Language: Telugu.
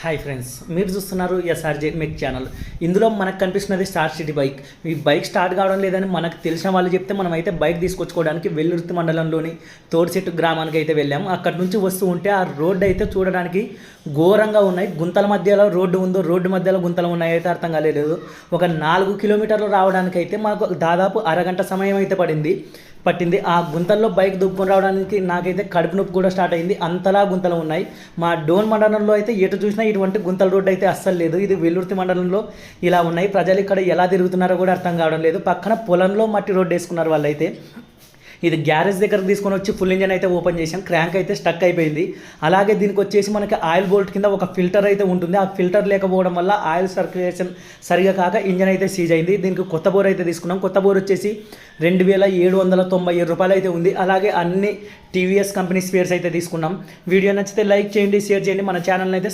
హాయ్ ఫ్రెండ్స్, మీరు చూస్తున్నారు ఎస్ఆర్జే మెక్ ఛానల్. ఇందులో మనకు కనిపిస్తున్నది స్టార్ సిటీ బైక్. ఈ బైక్ స్టార్ట్ కావడం లేదని మనకు తెలిసిన వాళ్ళు చెప్తే మనం అయితే బైక్ తీసుకొచ్చుకోవడానికి వెల్లుర్తి మండలంలోని తోడిచెట్టు గ్రామానికి అయితే వెళ్ళాము. అక్కడ నుంచి వస్తూ ఉంటే ఆ రోడ్డు అయితే చూడడానికి ఘోరంగా ఉన్నాయి. గుంతల మధ్యలో రోడ్డు ఉందో, రోడ్డు మధ్యలో గుంతలు ఉన్నాయి అయితే అర్థం కాలేదు. ఒక 4 కిలోమీటర్లు రావడానికి అయితే మాకు దాదాపు అరగంట సమయం అయితే పట్టింది. ఆ గుంతల్లో బైక్ దుబ్బుకొని రావడానికి నాకైతే కడుపు నొప్పి కూడా స్టార్ట్ అయింది. అంతలా గుంతలు ఉన్నాయి. మా డోన్ మండలంలో అయితే ఎటు చూసినా ఇటువంటి గుంతల రోడ్డు అయితే అస్సలు లేదు. ఇది వెల్లుర్తి మండలంలో ఇలా ఉన్నాయి. ప్రజలు ఇక్కడ ఎలా తిరుగుతున్నారో కూడా అర్థం కావడం లేదు. పక్కన పొలంలో మట్టి రోడ్డు వేసుకున్నారు వాళ్ళైతే. ఇది గ్యారేజ్ దగ్గరకు తీసుకొని వచ్చి ఫుల్ ఇంజన్ అయితే ఓపెన్ చేసాం. క్రాంక్ అయితే స్టక్ అయిపోయింది. అలాగే దీనికి వచ్చేసి మనకి ఆయిల్ బోల్ట్ కింద ఒక ఫిల్టర్ అయితే ఉంటుంది. ఆ ఫిల్టర్ లేకపోవడం వల్ల ఆయిల్ సర్క్యులేషన్ సరిగా కాక ఇంజన్ అయితే సీజ్ అయింది. దీనికి కొత్త బోర్ అయితే తీసుకున్నాం. కొత్త బోర్ వచ్చేసి 2797 రూపాయలు అయితే ఉంది. అలాగే అన్ని టీవీఎస్ కంపెనీ స్పేర్స్ అయితే తీసుకున్నాం. వీడియో నచ్చితే లైక్ చేయండి, షేర్ చేయండి. మన ఛానల్ని అయితే